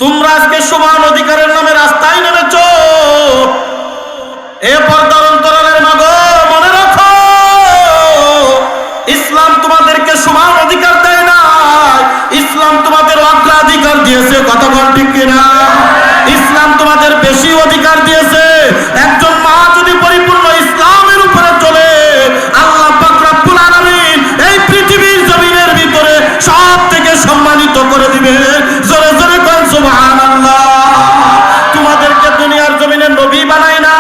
তোমরা আজকে সমান অধিকারের নামে রাস্তায় নেমেছো। এ পর্দার অন্তরালের মা গো, মনে রাখো ইসলাম তোমাদেরকে সমান অধিকার দেয় না, ইসলাম তোমাদের অগ্রাধিকার দিয়েছে। কথা বল ঠিক কিনা? ইসলাম তোমাদের বেশি অধিকার দিয়েছে। একজন মা যদি পরিপূর্ণ ইসলামের উপরে চলে, আল্লাহ পাক রব্বুল আলামিন এই পৃথিবীর জমিনের ভিতরে সব থেকে সম্মানিত করে দিবে। জোরে জোরে কোন সুবহানাল্লাহ। তোমাদেরকে দুনিয়ার জমিনে নবী বানায় না,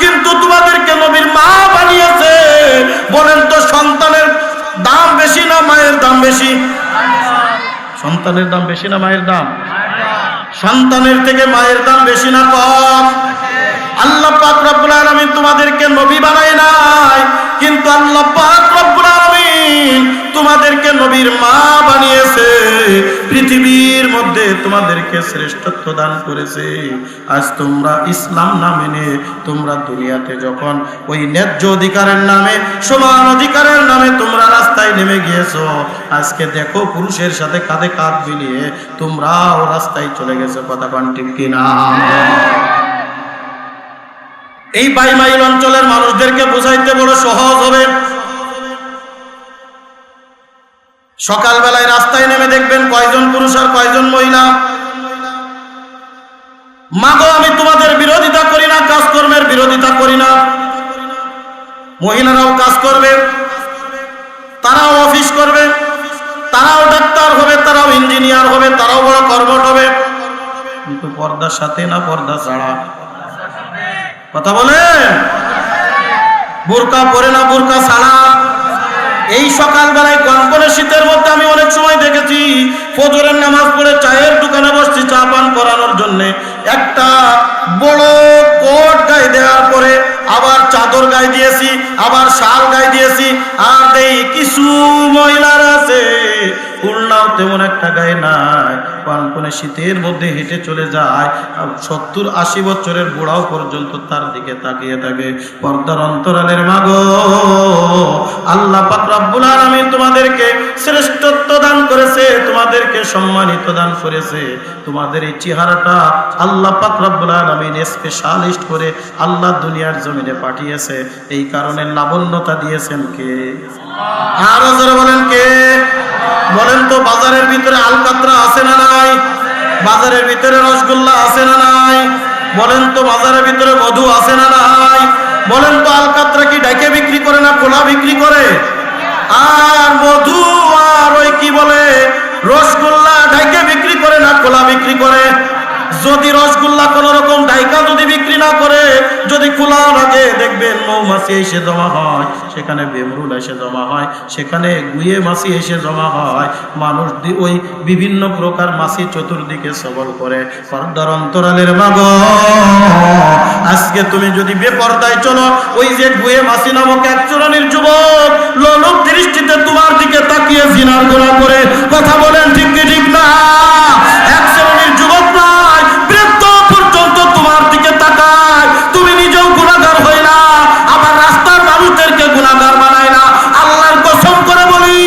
কিন্তু তোমাদেরকে নবীর মা বানিয়েছে। বলেন তো সন্তানের দাম বেশি না মায়ের দাম বেশি? সন্তানের দাম বেশি না মায়ের দাম? সন্তানের থেকে মায়ের দাম বেশি না কম? আল্লাহ পাক রব্বুল আলামিন তোমাদেরকে নবী বানায় নাই, কিন্তু আল্লাহ পাক রব্বুল আলামিন তোমাদেরকে নবীর মা বানিয়েছে। পৃথিবীর মধ্যে তোমাদেরকে শ্রেষ্ঠত্ব দান করেছে। আজ তোমরা ইসলাম না মেনে তোমরা দুনিয়াতে যখন ওই ন্যায্য অধিকারের নামে, সমান অধিকারের নামে তোমরা রাস্তায় নেমে গিয়েছো, আজকে দেখো পুরুষের সাথে কাঁধে কাঁধ মিলিয়ে তোমরাও রাস্তায় চলে গেছো। কথা কোন ঠিক কিনা? এই 22 মাইল অঞ্চলের মানুষদেরকে বোঝাইতে বড় সহজ হবে। সকালবেলায় রাস্তায় নেমে দেখবেন কয়জন পুরুষ আর কয়জন মহিলা। মাগো, আমি তোমাদের বিরোধিতা করি না, কাজকর্মের বিরোধিতা করি না। মহিলারাও কাজ করবে, তারাও অফিস করবে, তারাও ডাক্তার হবে, তারাও ইঞ্জিনিয়ার হবে, তারাও বড় কর্মঠ হবে, কিন্তু পর্দার সাথে না পর্দা ছাড়া? কথা বলেন। বোরকা পরে না বোরকা ছাড়া? এই সকালবেলায় কনকনে শীতের মধ্যে আমি অনেক সময় দেখেছি ফজরের নামাজ পড়ে চায়ের দোকানে বসছি চা পান করানোর জন্য। একটা বড় কোট গায়ে দেওয়ার পরে আবার চাদর গায়ে দিয়েছি, আবার শাল গায়ে দিয়েছি, আর এই কিছু মহিলার আছে উড়নাও তেমন একটা গায়ে নাই, কনকনে শীতের মধ্যে হেঁটে চলে যায়। 70-80 বছরের বুড়াও পর্যন্ত তার দিকে তাকিয়ে থাকে। পর্দার অন্তরালের মা গো, আল্লাহ পাক রব্বুল আলামিন তোমাদেরকে শ্রেষ্ঠত্ব দান করেছে, তোমাদেরকে সম্মানিত দান করেছে। তোমাদের এই চেহারাটা আল্লাহ পাক রব্বুল আলামিন স্পেশালিস্ট করে আল্লাহ দুনিয়ার জমিনে পাঠিয়েছে। এই কারণে লাবণ্যতা দিয়েছেন কে? আরো জোরে বলেন কে? বলেন তো বাজারের ভিতরে আলকাতরা আছে না নাই? বাজারের ভিতরে রসগোল্লা আছে না নাই? বলেন তো বাজারের ভিতরে মধু আছে না নাই? বলেন তো আলকাতরা কি ডাইকে বিক্রি করে না খোলা বিক্রি করে? আর মধু আর ওই কি বলে রসগোল্লা ডাইকে বিক্রি করে না খোলা বিক্রি করে? যদি রসগোল্লা কোন রকম ডাইকা যদি বিক্রি না করে, যদি খোলা রাখে, দেখবেন মৌমাছি এসে জমা হয়, সেখানে বেমরুল এসে জমা হয়, সেখানে গুয়ে মাছি এসে জমা হয়। মানুষ ওই বিভিন্ন প্রকার মাছি চতুর্দিকে সবল করে। পর্দার অন্তরালের মা গো, আজকে তুমি যদি বেপর্দায় চলো, ওই যে গুয়ে মাছি নামক এক চোরানির যুবক লোলুপ দৃষ্টিতে তোমার দিকে তাকিয়ে জিনার গুনাহ করে। কথা বলেন ঠিক কি ঠিক না? এক শ্রেণীর যুবক নয়, বৃদ্ধ পর্যন্ত তোমার দিকে তাকায়। তুমি নিজেও গুনাহগার হই না, আবার রাস্তার মানুষদেরকে গুনাহগার বানায় না। আল্লাহর কসম করে বলি,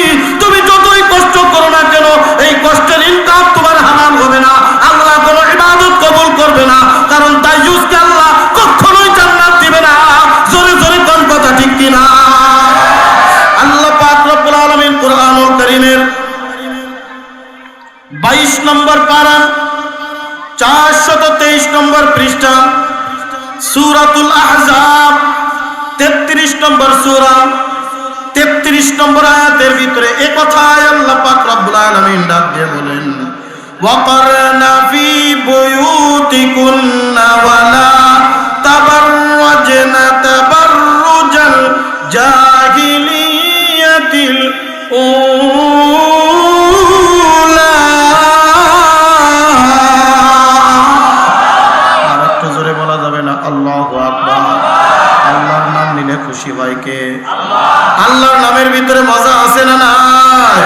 তুমি যতই কষ্ট করো না কেন, এই কষ্টের ইনকাম তোমার হারাম হবে না। আল্লাহ কোনো ইবাদত কবুল করবে না, কারণ দায়ুসকে আল্লাহ কখনোই জান্নাত দিবে না। জোরে জোরে কোন কথা ঠিক কিনা? আল্লাহ পাক রব্বুল আলামিন কুরআনুল কারীমের 22 নম্বর পারা 423 নম্বর পৃষ্ঠা সূরাতুল আহজাব 33 নম্বর সূরা 33 নম্বর আয়াতের ভিতরে এই কথায় আল্লাহ পাক রব্বুল আলামিন ডাক দিয়ে বলেন, ওয়াকারনা ফি বুয়ুতিকুন্না ওয়ালা তাবাররাজনা তাবাররুজাল জাহিলিয়াতিল উলা। আর একটু জোরে বলা যাবে না? আল্লাহু আকবার। আল্লাহর নাম নিলে খুশি হয় কে? আল্লাহর নামের ভিতরে মজা আছে না নাই?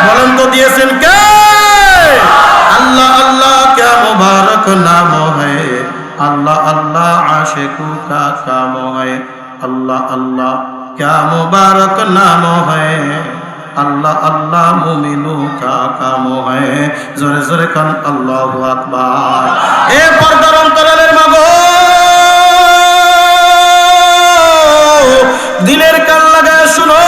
বলেন তো দিয়েছেন কে? अल्लाह अल्लाह क्या मुबारक नाम है, अल्लाह अल्लाह आशिकू का काम है, अल्लाह अल्लाह क्या मुबारक नाम है। अल्लाह अल्लाह मोमिनों का काम है जोरे जोरे कान अल्लाहु আকবার ए पर्दार अंतरालेर मागो दिलेर कान लागाय शुनो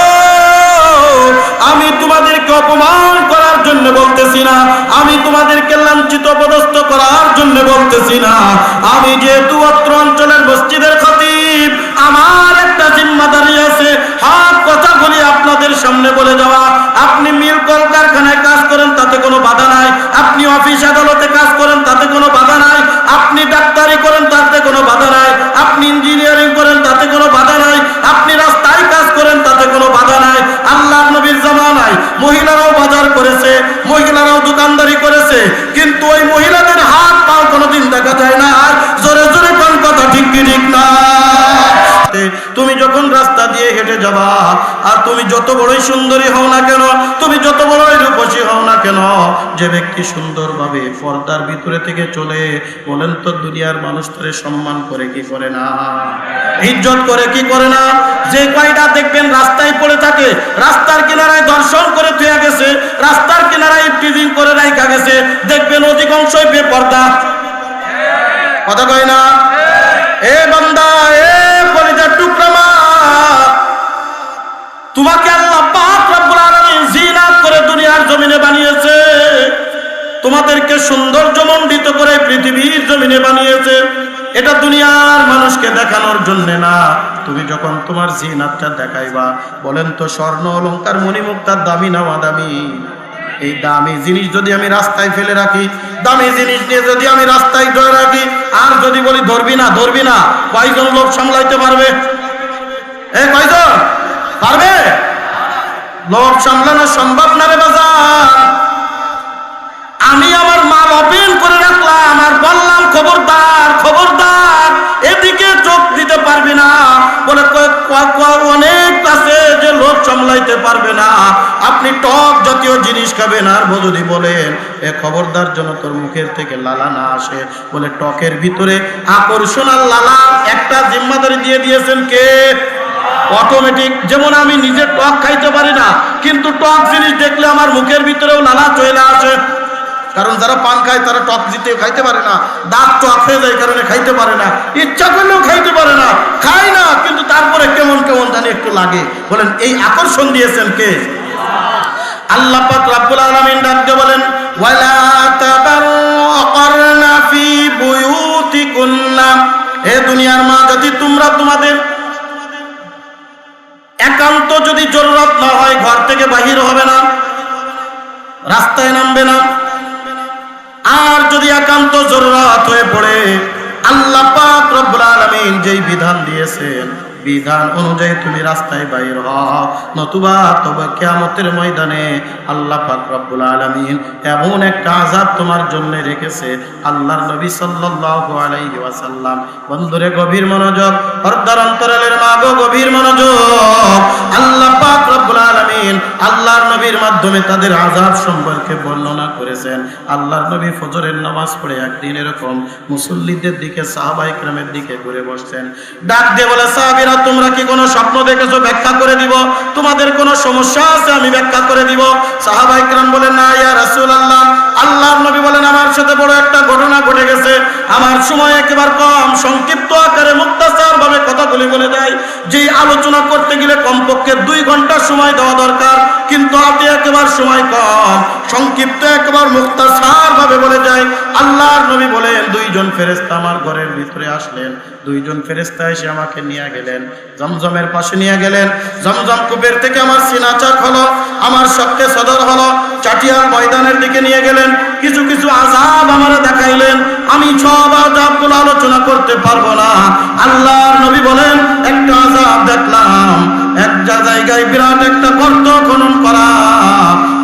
আমি তোমাদেরকে অপমান করার জন্য বলতেছি না আমি তোমাদেরকে লাঞ্ছিত অপদস্থ করার জন্য বলতেছি না আমি যেহেতু অত্র অঞ্চলের মসজিদের খতিব আমার একটা জিম্মাদারি আছে হক কথা বলি আপনাদের সামনে বলে যাওয়া আপনি মিল কলকারখানায় কাজ করেন তাতে কোনো বাধা নাই আপনি অফিস আদালতে কাজ করেন তাতে কোনো বাধা নাই আপনি ডাক্তারি করেন তাতে কোনো বাধা নাই আপনি ইঞ্জিনিয়ারিং করেন তাতে কোনো বাধা নাই আপনি রাস্তায় কাজ করেন তাতে কোনো বাধা নাই আল্লাহর নবীর জামানায় মহিলারাও বাজার করেছে মহিলারাও দোকানদারি করেছে কিন্তু ওই মহিলাদের হাত পা কোনোদিন দেখা যায় না জোরে জোরে কোন কথা ঠিক কি ঠিক না তুমি যখন রাস্তা দিয়ে হেঁটে যাবা আর তুমি যত বড়ই সুন্দরী হও না কেন তুমি যত বড়ই রূপসী হও না কেন যে ব্যক্তি সুন্দরভাবে পর্দার ভিতরে থেকে চলে বলেন তো দুনিয়ার মানুষ তারে সম্মান করে কি করে না ইজ্জত করে কি করে না যে কয়টা দেখবেন রাস্তায় পড়ে থাকে রাস্তার কিনারায় দর্শন করে থুয়া গেছে রাস্তার কিনারায় ইফটিজিং করে রাখা গেছে দেখবেন অধিকাংশই বেপর্দা কথা কয় না এ বান্দা এ কলিজার টুকরা মা তোমাকে আল্লাহ পাক রব্বুল আলামিন জিনাত করে দুনিয়ার জমিনে বানিয়েছে তোমাদেরকে সৌন্দর্যমণ্ডিত করে পৃথিবীর জমিনে বানিয়েছে এটা দুনিয়ার মানুষকে দেখানোর জন্য না তুমি যখন তোমার জিনাতটা দেখাইবা বলেন তো স্বর্ণ অলংকার মণিমুক্তার দামি না দামি এই দামি জিনিস যদি আমি রাস্তায় ফেলে রাখি দামি জিনিস নিয়ে যদি আমি রাস্তায় ধরে রাখি আর যদি বলি ধরবি না কয়জন লোক সামলাইতে পারবে কয়জন পারবে লোক সামলানো সম্ভব না রে বাজার আমি আমার মাল ওপেন করে রাখলাম আর বললাম খবরদার এদিকে চোখ দিতে পারবি না বলে অনেক আছে যে লোক সামলাইতে পারবে না আপনি টক জাতীয় জিনিস খাবেন আর যদি বলেন এ খবরদার যেন তোর মুখের থেকে লালা না আসে বলে টকের ভিতরে আকর্ষণ আর লালা একটা জিম্মাদারি দিয়ে দিয়েছেন কে অটোমেটিক যেমন আমি নিজে টক খাইতে পারি না কিন্তু টক জিনিস দেখলে আমার মুখের ভিতরেও লালা চলে আসে কারণ যারা পান খায় তারা টক দিতে খাইতে পারে না দাঁত টক হয়ে যায় কারণে খাইতে পারে না ইচ্ছা করলেও খাইতে পারে না খায় না কিন্তু তারপরে কেমন জানি একটু লাগে বলেন এই আকর্ষণ দিয়েছেন কে আল্লাহ পাক রব্বুল আলামিন ডাক দিয়ে বলেন ওয়ালা তাবাররানা ফি বুয়ুতিকুন্না হে দুনিয়ার মা যদি তোমরা তোমাদের একান্ত যদি জরুরত না হয় ঘর থেকে বাহির হবে না রাস্তায় নামবে না আর যদি একান্ত জরুরত হয়ে পড়ে আল্লাহ পাক রব্বুল আলামিন যেই বিধান দিয়েছেন বিধান অনুযায়ী তুমি রাস্তায় বাইর হও নতুবা তবে কিয়ামতের ময়দানে আল্লাহ পাক রব্বুল আলামিন এমন একটা আযাব তোমার জন্য রেখেছে আল্লাহর নবী সাল্লাল্লাহু আলাইহি ওয়াসাল্লাম বন্ধুরে গভীর মনোযোগ পর্দার অন্তরালের মা গো গভীর মনোযোগ আল্লাহ পাক রব্বুল আলামিন আল্লাহর নবীর মাধ্যমে তাদের আযাব সম্পর্কে বর্ণনা করেছেন আল্লাহর নবী ফজরের নামাজ পড়ে একদিন এরকম মুসল্লিদের দিকে সাহাবায়ে কেরামের দিকে ঘুরে বসছেন ডাক দিয়ে বলে সাহাবীরা তোমরা কি কোনো স্বপ্ন দেখেছো ব্যাখ্যা করে দিব তোমাদের কোনো সমস্যা আছে আমি ব্যাখ্যা করে দিব সাহাবায়ে কেরাম বলেন না ইয়া রাসূলুল্লাহ আল্লাহর নবী বলেন আমার সাথে বড় একটা ঘটনা ঘটে গেছে আমার সময় একেবারে কম সংক্ষিপ্ত আকারে মুক্তাসার ভাবে কথাগুলি বলে দেয় যে আলোচনা করতে গেলে কমপক্ষে 2 ঘন্টা সময় দেওয়া দরকার কিন্তু হাতে একেবারে সময় কম সংক্ষিপ্ত একেবারে মুক্তাসার ভাবে বলে যায় আল্লাহর নবী বলেন দুইজন ফেরেশতা আমার ঘরের ভিতরে আসলেন দুইজন ফেরেশতা এসে আমাকে নিয়ে গেলেন জমজমের পাশে নিয়ে গেলেন জমজম কূপের থেকে আমার সিনা চাক হলো আমার শক্তে সদর হলো চাটিয়াল ময়দানের দিকে নিয়ে গেলেন কিছু কিছু আযাব আমারে দেখাইলেন আমি সব আযাবগুলো আলোচনা করতে পারবো না আল্লাহর নবী বলেন একটা আযাব দেখলাম একটা জায়গায় বিরাট একটা গর্ত খনন করা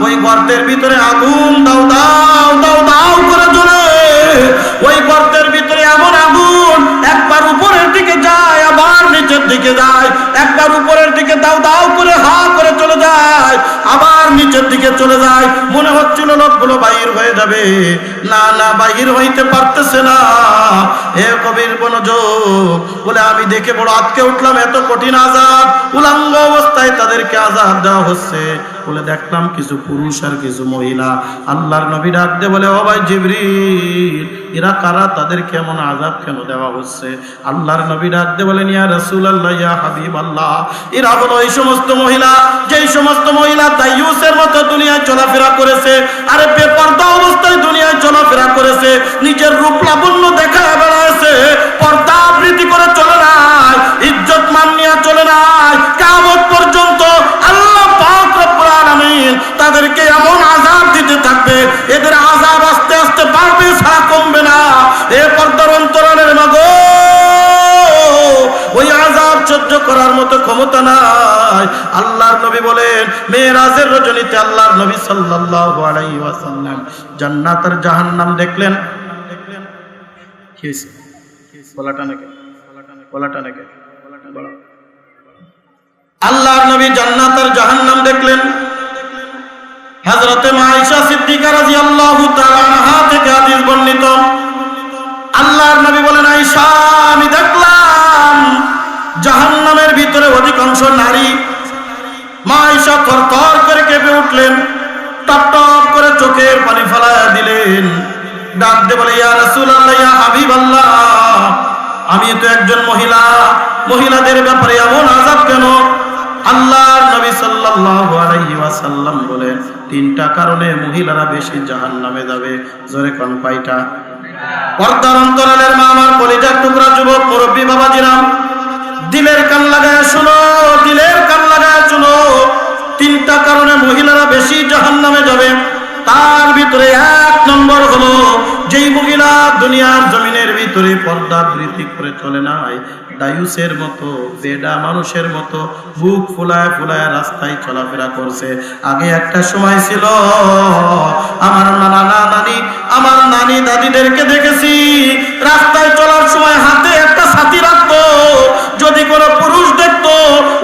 ওই গর্তের ভিতরে আগুন দাও দাও দাও দাও করে জ্বলে ওই গর্তের ভিতরে এমন আগুন একবার উপরের দিকে যায় আবার নিচের দিকে যায় একবার উপরের দিকে দাও দাও করে হা করে চলে যায় আবার নিচের দিকে চলে যায় মনে হচ্ছিল লোকগুলো বাইর হয়ে যাবে, না না বাহির হইতে পারতেছে না। এ কবির মনোযোগ, বলে আমি দেখে বড় আটকে উঠলাম, এত কঠিন আযাব, উলঙ্গ অবস্থায় তাদেরকে আযাব দেওয়া হচ্ছে। বলে দেখলাম কিছু পুরুষ আর কিছু মহিলা। আল্লাহর নবী ডাক দিয়ে বলে, ও ভাই জিবরিল, এরা কারা, তাদের কেমন আযাব কেন দেওয়া হচ্ছে? আল্লাহর নবী ডাক দিয়ে বলেন, ইয়া রাসূলুল্লাহ, ইয়া হাবিবাল্লাহ, এরা হলো এই সমস্ত মহিলা, যেই সমস্ত মহিলা দাইয়ুসের মতো দুনিয়ায় চলাফেরা করেছে, আরে বেপরদা অবস্থায় দুনিয়ায় চলাফেরা করেছে, নিজের রূপ লাবণ্য দেখায় বেড়াচ্ছে, পর্দা আবৃত্তি করে চলে নাই, ইজ্জত মান নিয়ে চলে নাই, কিয়ামত পর্যন্ত আল্লাহ পাক রব্বুল আলামিন তাদেরকে এমন আযাব দিতে থাকবে, এদের আযাব আস্তে আস্তে বাড়বে, ছাড়া কমবে না। এ পর্দার অন্তরালের মাগো, ওই আযাব সহ্য করার মতো ক্ষমতা নাই। আল্লাহর নবী বলেন, মেরাজের রজনীতে আল্লাহর নবী সাল্লাল্লাহু আলাইহি ওয়াসাল্লাম জান্নাত আর জাহান্নাম দেখলেন। কি হইছে? বলাটা নাকি আল্লাহর নবী জান্নাত আর জাহান্নাম দেখলেন। হযরতে আয়েশা সিদ্দিকা রাদিয়াল্লাহু তাআলা আনহা থেকে হাদিস বর্ণিত, আল্লাহর নবী বলেন, আয়েশা, আমি দেখলাম জাহান্নামের ভিতরে অধিকাংশ নারী। মা আয়েশা থরথর করে কেঁপে উঠলেন, টপ টপ করে চোখের পানি ফেলায়া দিলেন, ডাক দিয়ে বলে, ইয়া রাসূলুল্লাহ, ইয়া হাবিবাল্লাহ, আমি তো একজন মহিলা, মহিলাদের ব্যাপারে এমন আযাব কেন? আল্লাহর নবী সাল্লাল্লাহু আলাইহি ওয়াসাল্লাম বলেন, তিনটা কারণে মহিলারা বেশি জাহান্নামে যাবে। জোরে কোন কয়টা? পর্দার অন্তরালের মা, আমার কলিজার টুকরা যুবক মুরব্বী বাবাজিরা, দিলের কান লাগায় শুনো, দিলের কান লাগায় শুনো। তিনটা কারণে মহিলারা বেশি জাহান্নামে যাবে। তার ভিতরে এক নম্বর হলো, যেই মহিলা দুনিয়ার জমিনের ভিতরে পর্দা বৃদ্ধি করে চলে নাই, দায়ুসের মতো, বেডা মানুষের মতো বুক ফুলায় ফুলায় রাস্তায় চলাফেরা করছে। আগে একটা সময় ছিল, আমার আমার নানি দাদিদেরকে দেখেছি রাস্তায় চলার সময় হাতে একটা ছাতি রাখতো, যদি কোনো পুরুষ দেখতো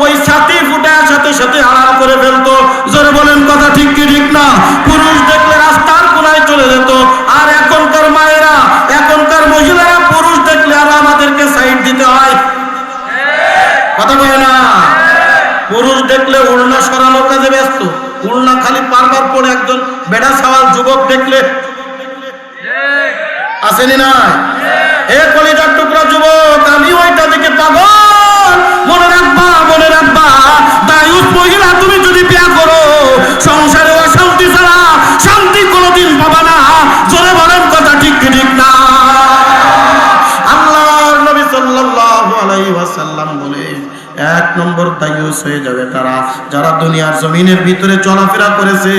ওই ছাতি ফুটার সাথে সাথে আড়াল করে ফেলতো। জোরে বলেন কথা ঠিক কি ঠিক না? পুরুষ দেখলে রাস্তার কোনায় চলে যেত। আর এখনকার মায়েরা, এখনকার মহিলারা পুরুষ দেখলে আর আমাদেরকে সাইড দিতে হয়, কথা বলে না? পুরুষ দেখলে উড়না সরানোর কাজে ব্যস্ত, উড়না খালি পারবার পরে একজন বেড়া সাওয়াল যুবক দেখলে আসেনি না? এ কলিজার টুকরা যুবক, আমি ওইটা দেখে পাগল। মনে রাখবা, মনে রাখবা, দায়ুস মহিলা তুমি যদি বিয়া করো, সংসারে অশান্তি ছাড়া শান্তি কোনোদিন পাবা না। জোরে বলেন কথা ঠিক কি ঠিক না? আল্লাহর নবী সাল্লাল্লাহু আলাইহি ওয়াসাল্লাম বলেন, এক নম্বর দায়ুস হয়ে যাবে তারা, যারা দুনিয়ার জমিনের ভিতরে চলাফেরা করেছে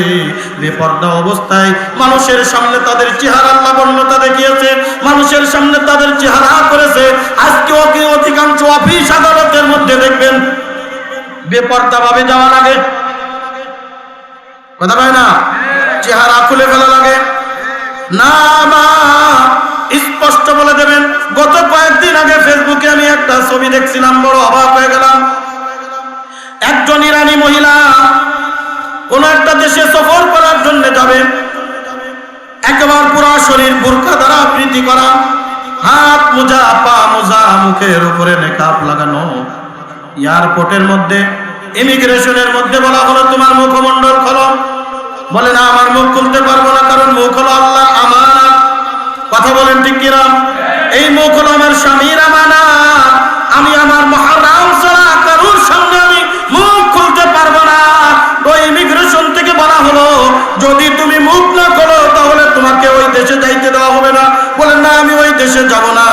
বেপর্দা অবস্থায়, মানুষের সামনে তাদের চেহারা লাবণ্যতা দেখিয়েছে, মানুষের সামনে তাদের চেহারা করেছে। আজকে ওকে অধিকাংশ অফিস আদালতের মধ্যে দেখবেন বেপর্দা ভাবে যাওয়া লাগে, কথা বলে না? চেহারা খুলে ফেলা লাগে না, মা স্পষ্ট বলে দেবেন। গত কয়েকদিন আগে ফেসবুকে আমি একটা ছবি দেখছিলাম, বড় অবাক হয়ে গেলাম। একজন ইরানি মহিলা কোন একটা দেশে সফর করার জন্য যাবে, একেবারে পুরো শরীর বোরকা দ্বারা আবৃত্তি করা, হাত মোজা, পা মোজা, মুখের উপরে মেকআপ লাগানো। এয়ারপোর্টের মধ্যে, ইমিগ্রেশনের মধ্যে বলা হলো, তোমার মুখমণ্ডল খোলো। বলে না, আমার মুখ খুলতে পারবো না, কারণ মুখ হলো আল্লাহ আমানত। কথা বলেন ঠিক কিনা? এই মুখ হলো আমার স্বামীর আমানত। আমি আমার মুহররম ছাড়া কারোর সামনে আমি মুখ খুলতে পারবো না। ওই ইমিগ্রেশন থেকে বলা হলো, যদি তুমি মুখ না খোলো তাহলে তোমাকে ওই দেশে যাইতে দেওয়া হবে না। বলেন না, আমি ওই দেশে যাব না,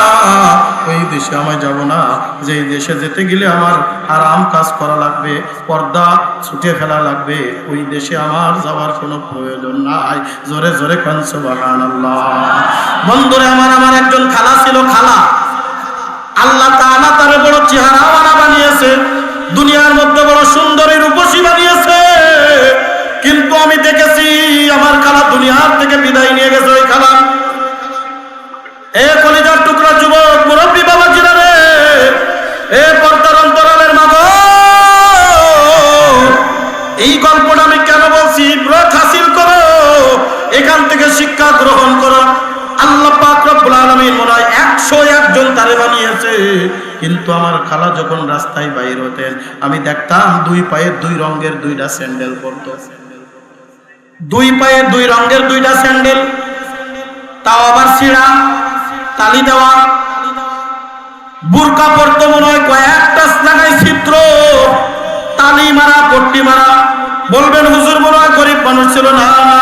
ওই দেশে আমায় যাব না, যেই দেশে যেতে গেলে আমার হারাম কাজ করা লাগবে, পর্দা ছুটে ফেলা লাগবে, ওই দেশে আমার যাওয়ার কোনো প্রয়োজন নাই। জোরে জোরে কোন সুবহানাল্লাহ। বন্ধুরে আমার, আমার একজন খালা ছিল, খালা। আল্লাহ তাআলা তার বড় চেহারাওয়ালা বানিয়েছে, দুনিয়ার মধ্যে বড় সুন্দরী রূপসী বানিয়েছে, কিন্তু আমি দেখেছি আমার খালা দুনিয়ার থেকে বিদায় নিয়ে গেছে। ওই খালা, এ কলিজার টুকরা যুবক মুরব্বী বাবাজিরা রে, এ পর্দার অন্তরালের মা গো, এই গল্পটা আমি কেন বলছি? ইবরাত হাসিল করো, এখান থেকে শিক্ষা আল্লাহ পাক রব্বুল আলামিন মনে হয় 101 জন তারে বানিয়েছে। কিন্তু আমার খালা যখন রাস্তায় বাইর হতেন আমি দেখতাম দুই পায়ে দুই রঙের দুইটা স্যান্ডেল পরতো, দুই পায়ে দুই রঙের দুইটা স্যান্ডেল, তাও আবার ছিঁড়া, তালি দেওয়া। বুরকা পরতো মনে হয় কয়েকটা জায়গায় ছিদ্র, তালি মারা, পট্টি মারা। বলবেন হুজুর মনে হয় গরিব মানুষ ছিল, না না,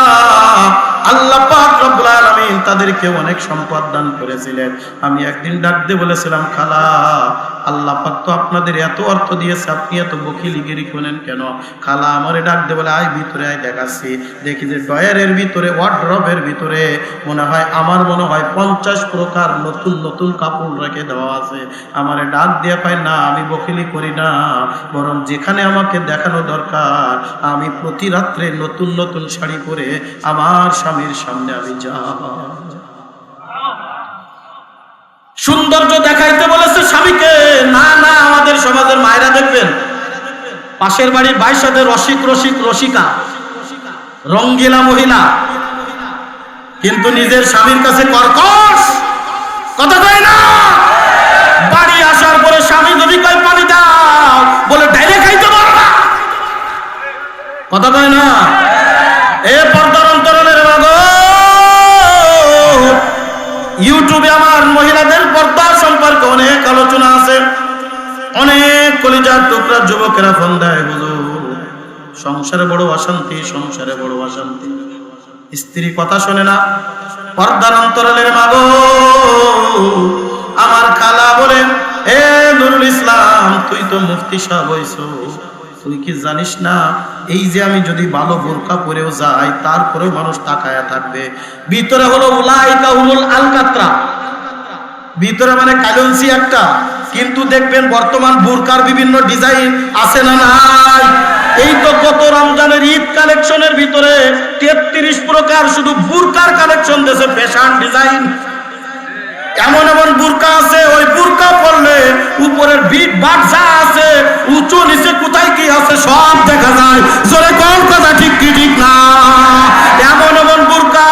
আল্লাহ পাক রব্বুল আলামিন তাদেরকে অনেক সম্পদ দান করেছিলেন। আমি একদিন ডাক দিয়ে বলেছিলাম, খালা আল্লাহ পাক তো আপনাদের এত অর্থ দিয়েছে, আপনি এত বকিলিগিরি করেন কেন? খালা আমারে ডাক দিয়ে বলে, আয় ভিতরে আয়, দেখাচ্ছি। দেখি যে ডয়ারের ভিতরে, ওয়ার্ডরোবের ভিতরে মনে হয় 50 প্রকার নতুন নতুন কাপড় রেখে দেওয়া আছে। আমারে ডাক দিয়ে পাই না, আমি বকিলি করি না, বরং যেখানে আমাকে দেখানো দরকার আমি প্রতি রাত্রে নতুন নতুন শাড়ি পরে আমার স্বামীর সামনে আমি যাই। সৌন্দর্য দেখাইতে বলেছে স্বামীকে, না না, আমাদের সমাজের মায়েরা দেখবেন পাশের বাড়ির ভাইয়ের সাথে রসিকা, রঙ্গিলা মহিলা, কিন্তু নিজের স্বামীর কাছে কর্কশ কথা কয় না। বাড়ি আসার পরে স্বামী যদি কয় পানি দাও, বলে ডাইরেক্ট খাইতে পারো না, কথা কয় না। এ পর্দার অন্তরালের মাগো, ইউটিউবে আমার মহিলাদের পর্দা সম্পর্কে অনেক আলোচনা আছে। অনেক কলিজার টুকরা যুবকেরা ফোন দেয়, হুজুর সংসারে বড় অশান্তি, সংসারে বড় অশান্তি, স্ত্রী কথা শোনে না। পর্দার অন্তরালের মাগো, আমার খালা বলে, এ নুরুল ইসলাম তুই তো মুফতি সাহেব হইছো, তুই কি জানিস না এই যে আমি যদি ভালো বোরকা পরেও যাই তারপরেও মানুষ তাকায়া থাকবে। ভিতরে হলো উলাইকা হুমুল আলকাতরা, ভিতরে মানে কালন্সি একটা, কিন্তু দেখবেন বর্তমান বোরকার বিভিন্ন ডিজাইন আছে না নাই? এই তো গত রমজানের ঈদ কালেকশনের ভিতরে 33 প্রকার শুধু বোরকার কালেকশন দিয়েছে, ফ্যাশন ডিজাইন। এমন এমন বোরকা আছে, ওই বোরকা পরলে উপরের বিট বাট যা আছে, উঁচু নিচে কোথায় কি আছে সব দেখা যায়। জোরে কোন কথা ঠিক কি ঠিক না? এমন এমন বোরকা,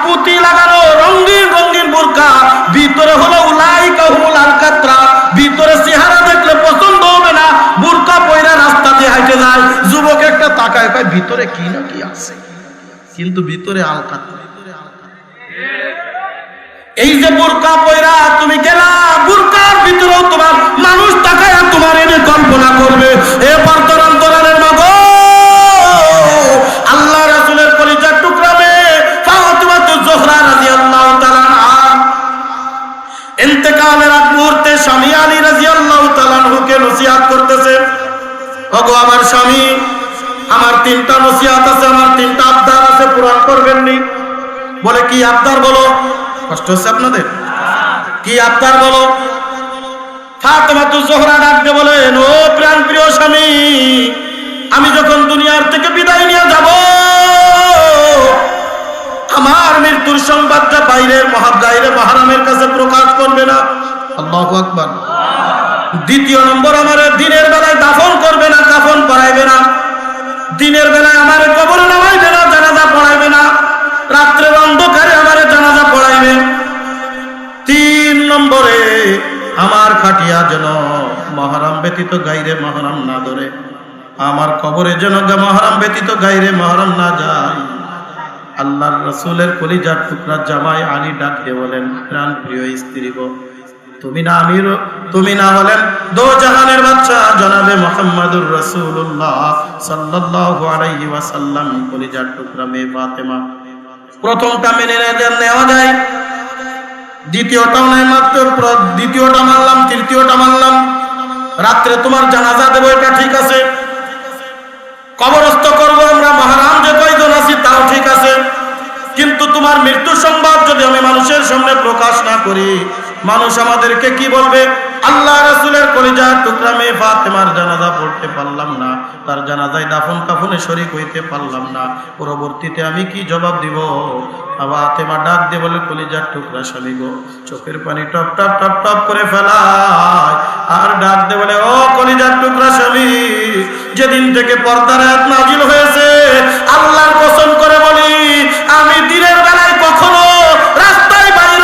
পুঁতি লাগানো রঙিন রঙিন বোরকা, ভিতরে হলো উলাইকা হুমুল আলকাতরা। ভিতরে চেহারা দেখলে পছন্দ হবে না, বোরকা পয়রা রাস্তা দিয়ে হাঁটে যায়, যুবক একটা তাকায় কয় ভিতরে কি না কি আছে, কিন্তু ভিতরে আলকাতরা। এই যে বোরকা পয়রা তুমি গেলা, বোরকার ভিতরেও তোমার মানুষ তাকায় তোমার এনে কল্পনা করবে। এ পর্দার অন্তরালের মাগো, আল্লাহ রাসূলের কলিজার টুকরা মেয়ে ফাতিমাতুজ জোহরা রাদিয়াল্লাহু তাআলা আনহা ইন্তেকালের আগ মুহূর্তে স্বামী আলী রাদিয়াল্লাহু তাআলা আনহুকে নসিহত করতেছে, ওগো আমার স্বামী, আমার 3টা নসিহত আছে, আমার 3টা আবদার আছে, পূরণ করবেননি। বলে কি আবদার বলো? কষ্ট হচ্ছে আপনাদের? কি আবদার বলো? ফাতিমাতুজ জোহরা ডাকতে বলেন, ও প্রাণ প্রিয় স্বামী, আমি যখন দুনিয়ার থেকে বিদায় নিয়ে যাব, আমার মৃত্যুর সংবাদটা বাইরের মাহরামের কাছে প্রকাশ করবে না। আল্লাহু আকবার। দ্বিতীয় নম্বর, আমার দিনের বেলায় দাফন করবে না, কাফন পরাইবে না, দিনের বেলায় আমার কবরে নামাইবে না, জানাজা পড়াইবে না, রাত্রের অন্ধকারে আমার জানাজা পড়াইবে। 3 নম্বরে, আমার খাটিয়া যেন মহরম ব্যতীত গায়রে মহরম না ধরে, আমার কবরে যেন মহরম ব্যতীত গায়রে মহরম না যায়। আল্লাহর রাসূলের কলিজার টুকরা জামাই আলী ডাক দিয়ে বলেন, প্রাণ প্রিয় স্ত্রী গো, তুমি না হলেন দো জাহানের বাদশা জনাবে মুহাম্মদুর রাসূলুল্লাহ সাল্লাল্লাহু আলাইহি ওয়াসাল্লাম কলিজার টুকরা মেয়ে ফাতেমা। প্রথমটা মেনে নেওয়া যায়, দ্বিতীয়টাও নাই, মাত্র দ্বিতীয়টা মানলাম, তৃতীয়টা মানলাম, রাত্রে তোমার জানাজা দেবো এটা ঠিক আছে, কবরস্থ করবো আমরা, মহারাম যে কয়জন আছি তাও ঠিক আছে, কিন্তু তোমার মৃত্যু সংবাদ যদি আমি মানুষের সামনে প্রকাশ না করি, মানুষ আমাদেরকে কি বলবে? আল্লাহ রাসূলের কলিজার টুকরা মেয়ে ফাতেমার জানাজা পড়তে পারলাম না, তার জানাজায় দাফন কাফনে শরীক হইতে পারলাম না, পরবর্তীতে আমি কি জবাব দিব? ফাতেমা ডাক দিয়ে বলে, কলিজার টুকরা স্বামী গো, চোখের পানি টপ টপ টপ টপ করে ফেলায়, আর ডাক দিয়ে বলে, ও কলিজার টুকরা স্বামী, যেদিন থেকে পর্দার আয়াত নাজিল হয়েছে, আল্লাহর কসম করে বলি, আমি দিনের বেলায় কখনো রাস্তায় বাইরে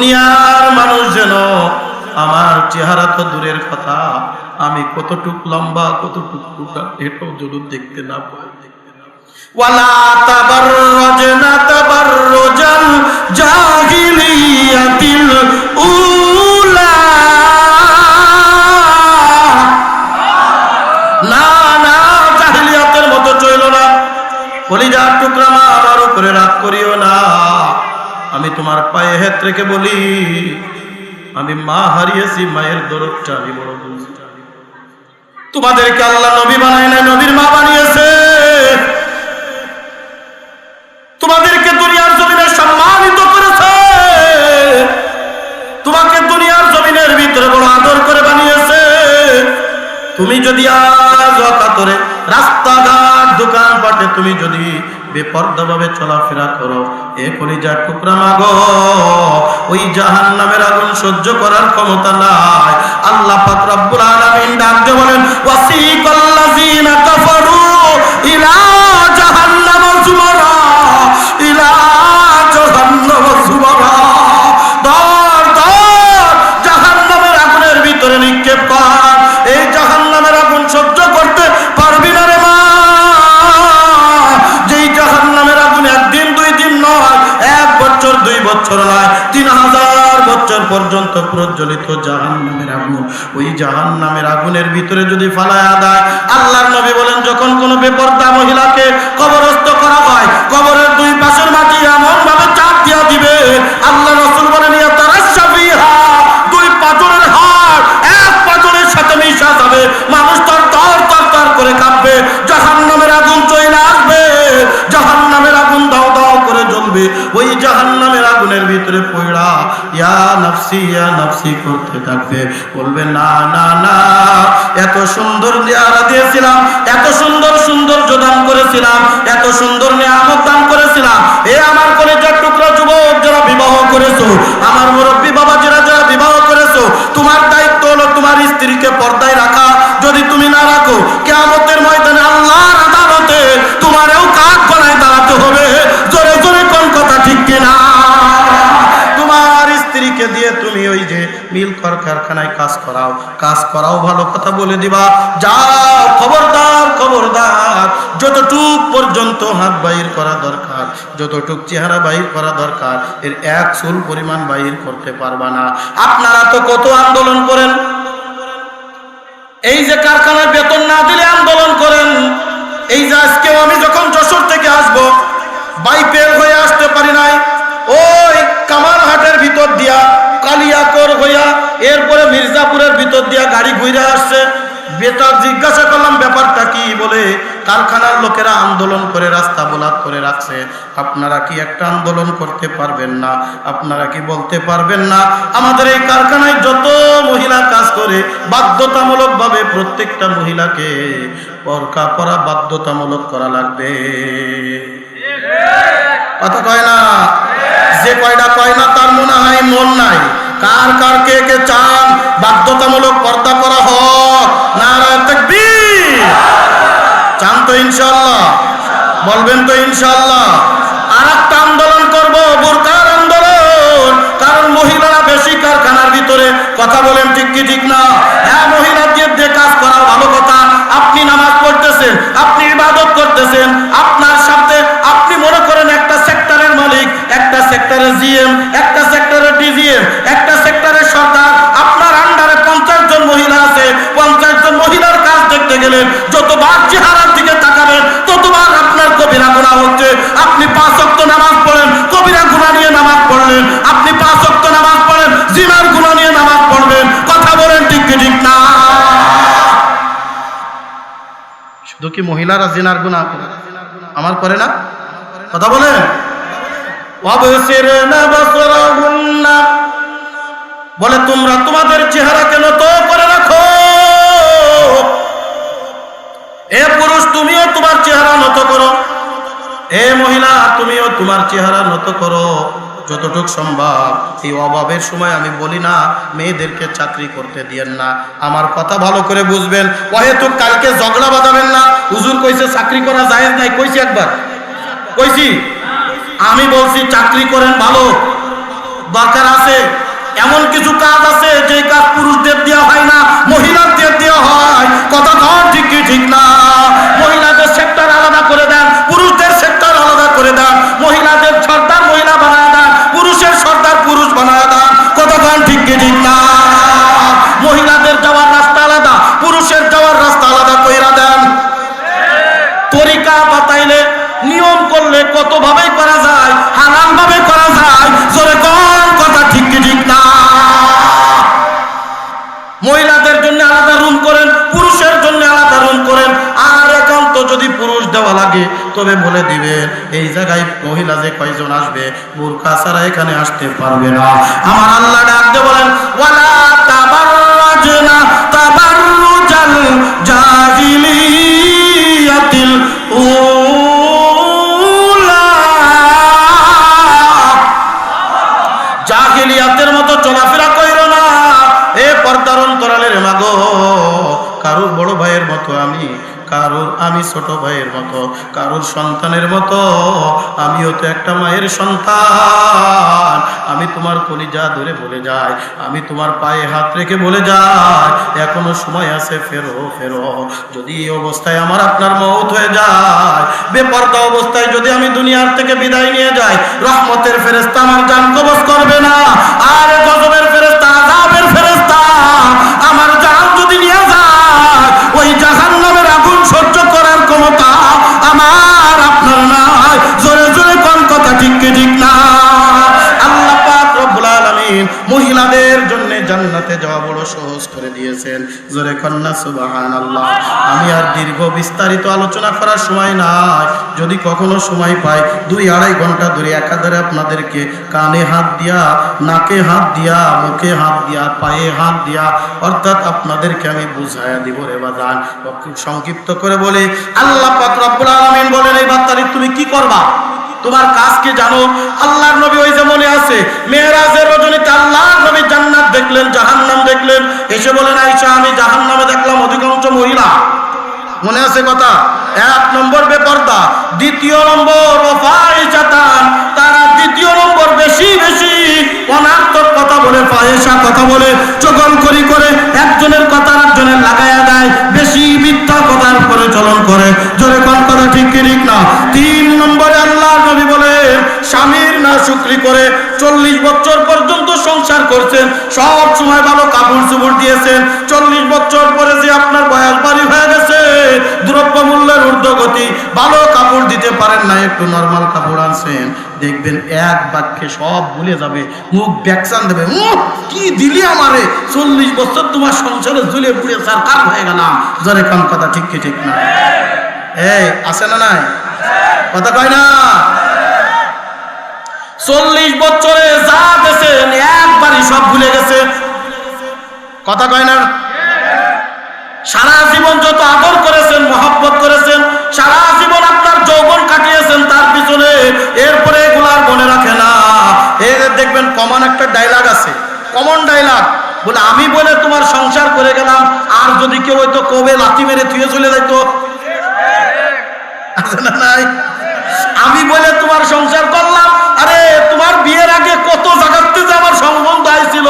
দুনিয়ার মানুষ যেন আমার চেহারা তো দূরের কথা, আমি কতটুক লম্বা কতটুক মোটা এটাও যেন দেখতে না পাই। ওয়ালা তাবাররাজনা তাবাররুজাল জাহিলিয়াতিল উলা, না না জাহিলিয়াতের মতো চইল না। কলিজার টুকরা মা, আমার উপরে রাগ করিও না। আমি তোমার পায়ে হাত রেখে বলি, আমি মা হারিয়েছি, মায়ের দরদটা আমি বড় বুঝি। তোমাদেরকে আল্লাহ নবী বানায় নাই, নবীর মা বানিয়েছে। তোমাদেরকে দুনিয়ার জমিনে সম্মানিত করেছে, তোমাকে দুনিয়ার জমিনের ভিতরে বড় আদর করে বানিয়েছে। তুমি যদি আজ অকাতরে রাস্তাঘাট দোকানপাটে তুমি যদি বেপরদা ভাবে চলাফেরা করো, এ কলিজার টুকরা মাগো, ওই জাহান্নামের আগুন সহ্য করার ক্ষমতা নাই। আল্লাহ পাক রব্বুল আলামিন ডাক দিয়ে বলেন, ওয়াসিকাল্লাযিনা কাফারু ইলা জাহান্নাম যুমারা, ইলা জাহান্নাম যুমারা, দর দর জাহান্নামের আগুনের ভিতরে নিক্ষেপ কর। এই জাহান্নামের আগুন সহ্য করতে পারবি না রে মা। যেই জাহান্নামের আগুন একদিন দুই দিন নয়, 1 বছর 2 বছর নয়, 3000 বছর পর্যন্ত প্রজ্বলিত জাহান্নামের আগুন, ওই জাহান্নামের আগুনের ভিতরে যদি ফালায়া দেয়, আল্লাহর নবী বলেন, যখন কোনো বেপরদা মহিলাকে কবরস্থ করা হয়, কবরের 2 পাশের মাটি এমন ভাবে চাপ দিয়া দিবে, আল্লাহ রাসূল বলেন, ইয়া তারাশাবিহা, 2 পাথরের হাড় 1 পাথরের সাথে মিশা যাবে, মানুষ তার তর তর তর করে কাঁপবে, জাহান্নামের আগুন চলে আসবে, জাহান্নামের আগুন দাও দাও করে জ্বলবে। ওই জাহান্নামের আগুনের ভিতরে পড়া ইয়া নাফসি করতে থাকবে, বলবে না না না, এত সুন্দর নিয়ামত দিয়েছিলাম, এত সুন্দর সৌন্দর্য দান করেছিলাম, এত সুন্দর নিয়ামত দান করেছিলাম। এ আমার কলেজের টুকরা যুবক যারা বিবাহ করেছো, আমার মুরব্বী বাবা যারা বিবাহ করেছো, তোমার দায়িত্ব হলো তোমার স্ত্রীকে পর্দায় রাখা। যদি তুমি না রাখো, কিয়ামতের ময়দানে আল্লাহর আদালতে তোমারও কাঠ গলায় দাঁড়াতে হবে। জোরে জোরে কোন কথা ঠিক কিনা? তোমার স্ত্রীকে দিয়ে তুমি ওই যে মিল কারখানায় কাজ করাও ভালো কথা বলে দিবা, যাও খবরদার খবরদার, যতটুক পর্যন্ত হাত বাইর করা দরকার, যতটুক চেহারা বাইর করা দরকার, এর 1 চুল পরিমাণ বাইর করতে পারবা না। আপনারা তো কত আন্দোলন করেন, এই যে কারখানায় বেতন না দিলে আন্দোলন করেন। এই যে আজকেও আমি যখন যশোর থেকে আসবো, বাইপেল হয়ে আসতে পারি নাই, ওই কামারহাটের ভিতর দিয়া কালিয়াকর হইয়া এরপরে মির্জাপুরের ভিতর দিয়া গাড়ি ঘুরে আসছে। বেতার জিজ্ঞাসা করলাম ব্যাপারটা কি, বলে কারখানার লোকেরা আন্দোলন করে রাস্তা ব্লক করে রাখছে। আপনারা কি একটা আন্দোলন করতে পারবেন না? আপনারা কি বলতে পারবেন না আমাদের এই কারখানায় যত মহিলা কাজ করে বাধ্যতামূলক ভাবে প্রত্যেকটা মহিলাকে বোরকা পরা বাধ্যতামূলক করা লাগবে? কথা কয় না? যে কয়টা কয় না তার মনে হয় মন নাই। কার কার কে কে চান বাধ্যতামূলক পর্দা করা হোক? নারায়ে তাকবীর। চান তো ইনশাআল্লাহ? বলবেন তো ইনশাআল্লাহ? আর একটা আন্দোলন করব, বোরকার আন্দোলন। কারণ মহিলারা বেশি কারখানার ভিতরে, কথা বলেন ঠিক কি ঠিক না? হ্যাঁ, মহিলাদের দিয়ে কাজ করা ভালো কথা। আপনি নামাজ পড়তেছেন, আপনি ইবাদত করতেছেন, আপনার সাথে আপনি মনে করেন একটা সেক্টরের মালিক, একটা সেক্টরের জিএম, একটা সেক্টরের ডিজিএম, একটা সেক্টরের সরদার, আপনার আন্ডারে 50 জন মহিলা আছে। 50 জন মহিলার কাজ দেখতে গেলেন, যতবার চেহারার দিকে তাকাবেন ততবার আপনার কবিরা গুনাহ হচ্ছে। আপনি 5 ওয়াক্ত নামাজ পড়েন, কবিরা গুনাহ নিয়ে নামাজ পড়লেন। আপনি 5 ওয়াক্ত নামাজ পড়েন, জিনার গুনাহ নিয়ে নামাজ পড়বেন। কথা বলেন ঠিক কি ঠিক না? শুধু কি মহিলারা জিনার গুনাহ করে? আমার করে না? কথা বলেন। বলে তোমরা তোমাদের চেহারাকে নত করে রাখো। এ পুরুষ, তুমিও তোমার চেহারা নত করো। এ মহিলা, তুমিও তোমার চেহারা নত করো যতটুক সম্ভব। এই অভাবের সময় আমি বলি না মেয়েদেরকে চাকরি করতে দিয়েন না। আমার কথা ভালো করে বুঝবেন। হয়তো কালকে ঝগড়া বাঁধাবেন না। হুজুর কইছে চাকরি করা জায়েজ নাই, কইছি একবার? কইছি? আমি বলছি চাকরি করেন ভালো, দরকার আছে। এমন কিছু কাজ আছে যে কাজ পুরুষদের দেওয়া হয় না, মহিলাদের দেওয়া হয়। কথা কন ঠিক কি ঠিক না? মহিলাদের সেক্টর আলাদা করে দেন, পুরুষদের সেক্টর আলাদা করে দেন। মহিলাদের সর্দার মহিলা বানায় দেন, পুরুষের সর্দার পুরুষ বানায় দেন। কথা কন ঠিক কি ঠিক না? মহিলাদের যাওয়ার রাস্তা আলাদা, পুরুষের যাওয়ার রাস্তা আলাদা কইরা দেন। তরিকা বাতাইলে, নিয়ম করলে কত ভাবে করা যায়, হারাম ভাবে করা যায়। জোরে কোন কথা ঠিক কি ঠিক না? মহিলাদের জন্য আলাদা রুম করেন, পুরুষের জন্য আলাদা রুম করেন। আর একান্ত যদি পুরুষ দেওয়া লাগে তবে বলে দিবেন এই জায়গায় মহিলা যে কয়জন আসবে বোরকা ছাড়া এখানে আসতে পারবে না। আমার আল্লাহ ডাক দিয়ে বলেন ওয়ালা তাবাররাজনা তাবাররুজাল জাহিলিয়াতিল উলা। জাহিলিয়াতের মতো চলাফেরা কইরো না। এ পর্দার অন্তরালের মাগো, কারোর বড় ভাইয়ের মতো আমি, কারোর আমি ছোট ভাইয়ের মতো, কারোর সন্তানের মতো। আমিও তো একটা মায়ের সন্তান। আমি তোমার কলিজা ধরে বলে যাই, আমি তোমার পায়ে হাত রেখে বলে যাই এখনো সময় আছে, ফেরো ফেরো। যদি এই অবস্থায় আমার আপনার মওত হয়ে যায়, বেপরদা অবস্থায় যদি আমি দুনিয়ার থেকে বিদায় নিয়ে যাই, রহমতের ফেরেশতা আমার জান কবজ করবে না। আর গজবের ফেরেশতা, আযাবের ফেরেশতা আমার জান যদি নিয়ে যায়, ওই জাহান্নামের আগুন সহ্য করার ক্ষমতা আমার আপনার নাই। জোরে জোরে কোন কথা ঠিক কি ঠিক না? আল্লাহ পাক রব্বুল আলামিন মহিলাদের জন্য জান্নাতে যাওয়া বড় সহজ করে দিয়েছেন। জোরে কন্না সুবহানাল্লাহ। আমি আর দীর্ঘ বিস্তারিত আলোচনা করার সময় নাই। যদি কখনো সময় পাই 2-2.5 ঘন্টা ধরে একাধারে আপনাদেরকে কানে হাত দিয়া, নাকে হাত দিয়া, মুখে হাত দিয়া, পায়ে হাত দিয়া অর্থাৎ আপনাদেরকে আমি বুঝাইয়া দিব রে বাজান। খুব সংক্ষিপ্ত করে বলি, আল্লাহ পাক রব্বুল আলামিন বলেন এই বান্দারে তুমি কি করবা, তোমার কাজ কি জানো? আল্লাহর নবী ওই যে মনে আছে মেরাজের রজনীতে আল্লাহর নবী জান্নাত দেখলেন, জাহান্নাম দেখলেন। এসে বলেন আয়েশা আমি জাহান্নামে দেখলাম অধিকাংশ মহিলা। মনে আছে কথা? 1 নম্বর বেপরদা, 2 নম্বর ওয়াফাইশাতান, তারা 2 নম্বর বেশি বেশি অনার্থক কথা বলে, ফাহিশা কথা বলে, চগলখড়ি করে, একজনের কথা আরেকজনের লাগায়া দেয়, বেশি মিথ্যা কথার উপরে চলন করে। জোরে কোন কথা ঠিক কি ঠিক না? 3 নম্বরে আল্লাহর নবী বলে স্বামীর নাশুকরি করে 40 বছর পর্যন্ত সংসার করছেন, সব সময় ভালো কাপড় চোপড় দিয়েছেন। 40 বছর পরে যে আপনার বয়স বাড়ি হয়ে গেছে, দ্রব্য মূল্যের ঊর্ধ্বগতি, ভালো কাপড় দিতে পারেন না, একটু নরমাল কাপড় আনছেন, দেখবেন এক বাক্যে সব ভুলে যাবে, মুখ ব্যাকসান দেবে, কি দিলি আমারে, 40 বছর তোমার সংসারে ঝুলে পুড়ে সরকার হয়ে গেলাম। জোরে কোন কথা ঠিক কি ঠিক না? এই আছে না নাই? কথা কয় না? 40 বছরে যা গেছেন একবারই সব ভুলে গেছে। কথা কয় না? সারা জীবন যত আদর করেছেন, মহব্বত করেছেন, সারা জীবন আপনার যৌবন কাটিয়েছেন তার পিছনে, এরপরে এগুলার মনে রাখে না। এর দেখবেন কমন একটা ডায়লগ আছে, কমন ডায়লগ বলে আমি বলে তোমার সংসার করে গেলাম, আর যদি কেউ হয়তো কবে লাথি মেরে থুয়ে চলে যাইতো। আছে না নাই? আমি বলে তোমার সংসার করলাম, আরে তোমার বিয়ের আগে কত জায়গাতে যে আমার সম্বন্ধ আইছিল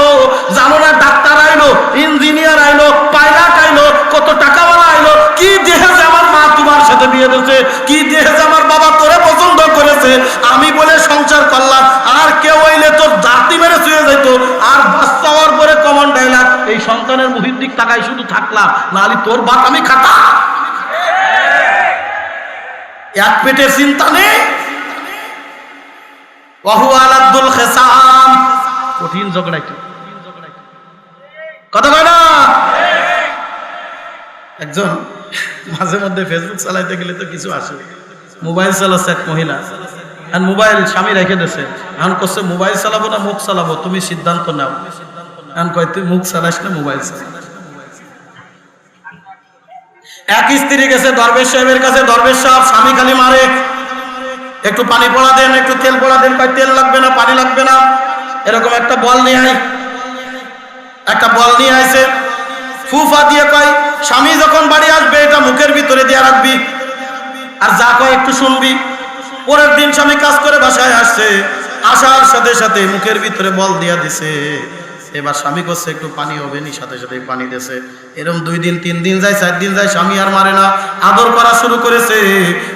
জানো না? ডাক্তার আইলো, ইঞ্জিনিয়ার আইলো, পাইলট আইলো, কত টাকাওয়ালা আইলো। কি দেহে যে আমার মা তোমার সাথে বিয়ে দিয়েছে, কি দেহে যে আমার বাবা তোরে পছন্দ করেছে। আমি বলে সংসার করলাম, আর কেউ হইলে তোর জাতি মেরে ছুঁয়ে যাইত। আর বাচ্চা হওয়ার পরে কমন ডায়লগ, এই সন্তানের মুহির দিক তাকাই শুধু থাকলাম, নাহলে তোর বাপ আমি খাতা। এক পেটের চিন্তা নেই। কঠিন ঝগড়া, কথা কয় না? একজন মাঝে মধ্যে ফেসবুক চালাইতে গেলে তো কিছু আসে, মোবাইল চালাচ্ছে এক মহিলা, আর মোবাইল স্বামী রেখে দিয়েছে। এখন করছে মোবাইল চালাবো না মুখ চালাবো, তুমি সিদ্ধান্ত নাও। এখন কয় তুই মুখ চালাস না মোবাইল চালা। এক স্ত্রী গেছে দরবেশ সাহেবের কাছে, দরবেশ সাহেব স্বামী খালি মারে, একটু পানি পড়া দেন, একটু তেল পড়া দেন। কয় তেল লাগবে না, পানি লাগবে না, এরকম একটা বল নিয়ে আয়। একটা বল নিয়ে আইছে, ফুফা দিয়ে কয় স্বামী যখন বাড়ি আসবে এটা মুখের ভিতরে দিয়ে রাখবি, আর যা কয় একটু শুনবি। পরের দিন স্বামী কাজ করে বাসায় আসছে, আসার সাথে সাথে মুখের ভিতরে বল দিয়া দিছে। এবার স্বামী করছে একটু পানি হবে নি, সাথে সাথে পানি দিয়েছে। এরকম 2 দিন 3 দিন যায়, 4 দিন যায়, স্বামী আর মারে না, আদর করা শুরু করেছে।